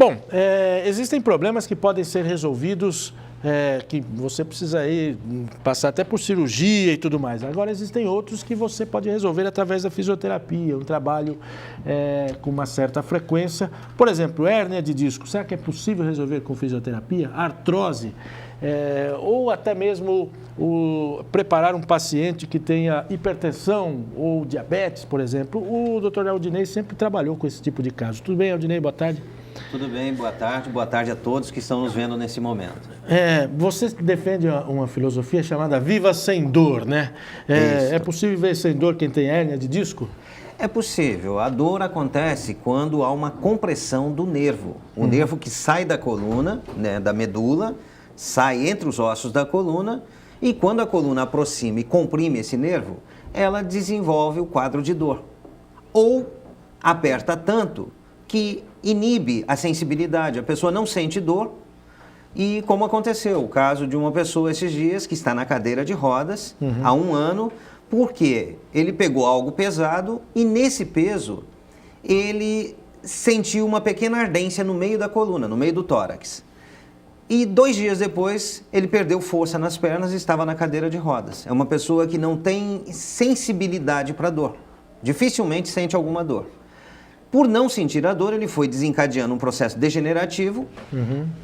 Bom, existem problemas que podem ser resolvidos, que você precisa aí passar até por cirurgia e tudo mais. Agora, existem outros que você pode resolver através da fisioterapia, um trabalho com uma certa frequência. Por exemplo, hérnia de disco. Será que é possível resolver com fisioterapia? Artrose. Ou até mesmo preparar um paciente que tenha hipertensão ou diabetes, por exemplo. O Dr. Aldinei sempre trabalhou com esse tipo de caso. Tudo bem, Aldinei? Boa tarde. Tudo bem, boa tarde a todos que estão nos vendo nesse momento. Você defende uma filosofia chamada Viva Sem Dor, né? É possível viver sem dor quem tem hérnia de disco? É possível. A dor acontece quando há uma compressão do nervo. O nervo que sai da coluna, né, da medula, sai entre os ossos da coluna e quando a coluna aproxima e comprime esse nervo, ela desenvolve o quadro de dor. Ou aperta tanto que inibe a sensibilidade. A pessoa não sente dor e como aconteceu o caso de uma pessoa esses dias que está na cadeira de rodas há 1 ano, porque ele pegou algo pesado e nesse peso ele sentiu uma pequena ardência no meio da coluna, no meio do tórax. E 2 dias depois, ele perdeu força nas pernas e estava na cadeira de rodas. É uma pessoa que não tem sensibilidade para dor. Dificilmente sente alguma dor. Por não sentir a dor, ele foi desencadeando um processo degenerativo.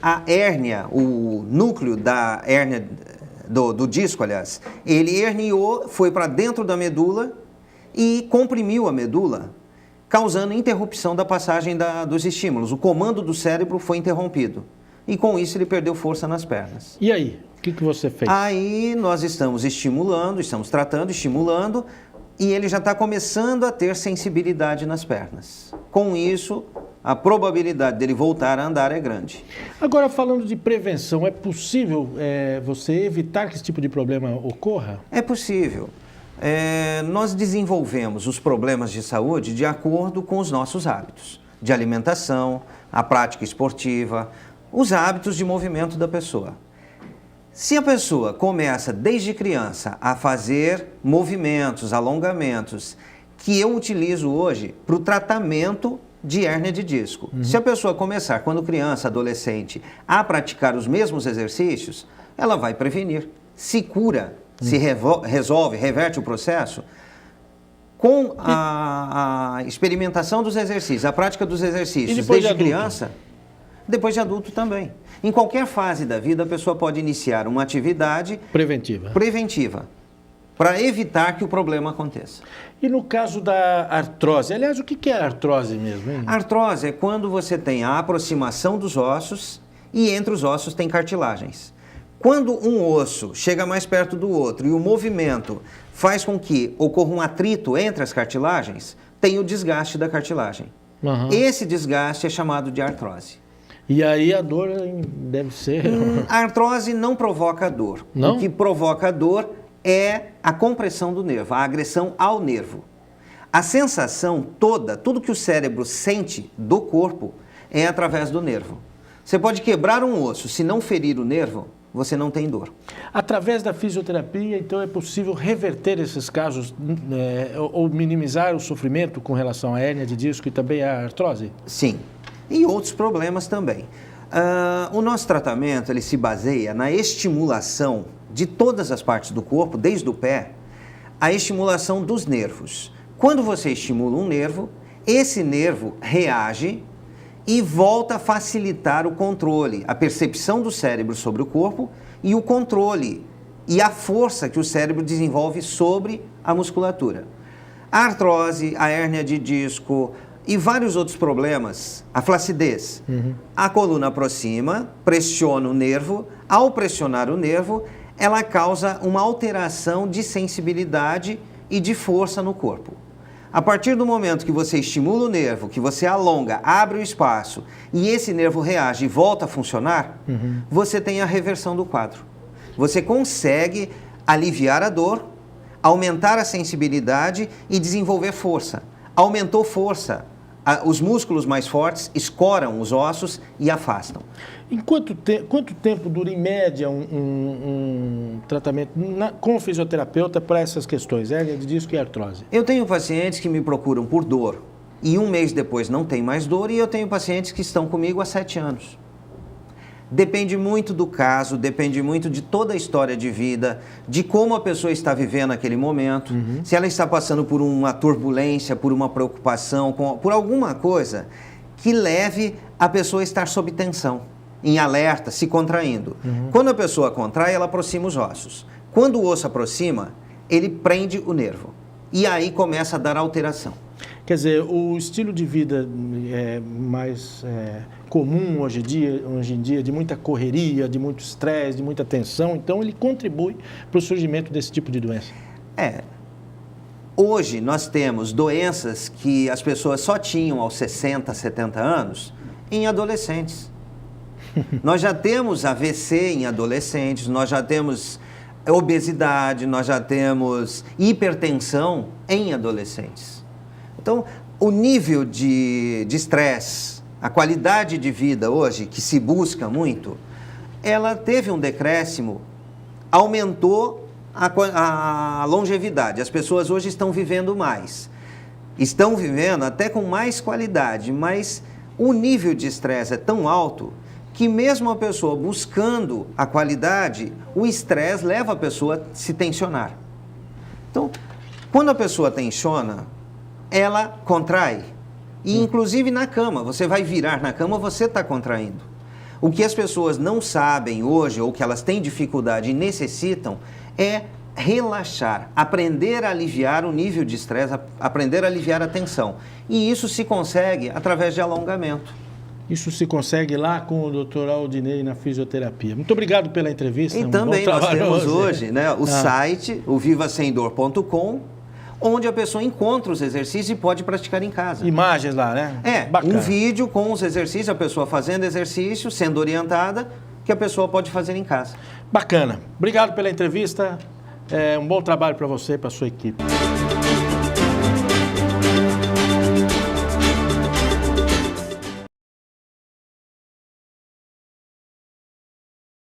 A hérnia, o núcleo da hérnia, do disco, aliás, ele herniou, foi para dentro da medula e comprimiu a medula, causando interrupção da passagem dos estímulos. O comando do cérebro foi interrompido. E com isso ele perdeu força nas pernas. E aí? O que você fez? Aí nós estamos estimulando, estamos tratando, estimulando, e ele já está começando a ter sensibilidade nas pernas. Com isso, a probabilidade dele voltar a andar é grande. Agora, falando de prevenção, é possível você evitar que esse tipo de problema ocorra? É possível. Nós desenvolvemos os problemas de saúde de acordo com os nossos hábitos de alimentação, a prática esportiva, os hábitos de movimento da pessoa. Se a pessoa começa desde criança a fazer movimentos, alongamentos, que eu utilizo hoje para o tratamento de hérnia de disco. Se a pessoa começar quando criança, adolescente, a praticar os mesmos exercícios, ela vai prevenir, se cura, se resolve, reverte o processo. Com a experimentação dos exercícios, a prática dos exercícios desde criança, depois de adulto também. Em qualquer fase da vida, a pessoa pode iniciar uma atividade preventiva para evitar que o problema aconteça. E no caso da artrose? Aliás, o que é artrose mesmo, hein? Artrose é quando você tem a aproximação dos ossos e entre os ossos tem cartilagens. Quando um osso chega mais perto do outro e o movimento faz com que ocorra um atrito entre as cartilagens, tem o desgaste da cartilagem. Esse desgaste é chamado de artrose. E aí a dor deve ser... A artrose não provoca dor. Não? O que provoca dor é a compressão do nervo, a agressão ao nervo. A sensação toda, tudo que o cérebro sente do corpo é através do nervo. Você pode quebrar um osso, se não ferir o nervo, você não tem dor. Através da fisioterapia, então, é possível reverter esses casos ou minimizar o sofrimento com relação à hérnia de disco e também à artrose? Sim. E outros problemas também. O nosso tratamento ele se baseia na estimulação de todas as partes do corpo, desde o pé, a estimulação dos nervos. Quando você estimula um nervo, esse nervo reage e volta a facilitar o controle, a percepção do cérebro sobre o corpo e o controle e a força que o cérebro desenvolve sobre a musculatura. A artrose, a hérnia de disco e vários outros problemas, a flacidez. A coluna aproxima, pressiona o nervo, ao pressionar o nervo, ela causa uma alteração de sensibilidade e de força no corpo. A partir do momento que você estimula o nervo, que você alonga, abre o espaço e esse nervo reage e volta a funcionar, você tem a reversão do quadro. Você consegue aliviar a dor, aumentar a sensibilidade e desenvolver força. Aumentou força, os músculos mais fortes escoram os ossos e afastam. Em quanto tempo dura, em média, um tratamento com o fisioterapeuta para essas questões, hérnia de disco e artrose? Eu tenho pacientes que me procuram por dor, e um mês depois não tem mais dor, e eu tenho pacientes que estão comigo há 7 anos. Depende muito do caso, depende muito de toda a história de vida, de como a pessoa está vivendo naquele momento, se ela está passando por uma turbulência, por uma preocupação, por alguma coisa que leve a pessoa a estar sob tensão, em alerta, se contraindo. Quando a pessoa contrai, ela aproxima os ossos. Quando o osso aproxima, ele prende o nervo. E aí começa a dar alteração. Quer dizer, o estilo de vida mais comum hoje em dia, de muita correria, de muito estresse, de muita tensão, então ele contribui para o surgimento desse tipo de doença. Hoje nós temos doenças que as pessoas só tinham aos 60, 70 anos em adolescentes. Nós já temos AVC em adolescentes, nós já temos obesidade, nós já temos hipertensão em adolescentes. Então, o nível de estresse, a qualidade de vida hoje, que se busca muito, ela teve um decréscimo, aumentou a longevidade. As pessoas hoje estão vivendo mais. Estão vivendo até com mais qualidade, mas o nível de estresse é tão alto que mesmo a pessoa buscando a qualidade, o estresse leva a pessoa a se tensionar. Então, quando a pessoa tensiona, ela contrai. E inclusive na cama, você vai virar na cama, você está contraindo. O que as pessoas não sabem hoje, ou que elas têm dificuldade e necessitam, é relaxar, aprender a aliviar o nível de estresse, aprender a aliviar a tensão. E isso se consegue através de alongamento. Isso se consegue lá com o Dr. Aldinei na fisioterapia. Muito obrigado pela entrevista. E também nós temos hoje o site, o vivassemdor.com, onde a pessoa encontra os exercícios e pode praticar em casa. Imagens lá, né? Bacana. Um vídeo com os exercícios, a pessoa fazendo exercício, sendo orientada, que a pessoa pode fazer em casa. Bacana. Obrigado pela entrevista. Um bom trabalho para você e para a sua equipe.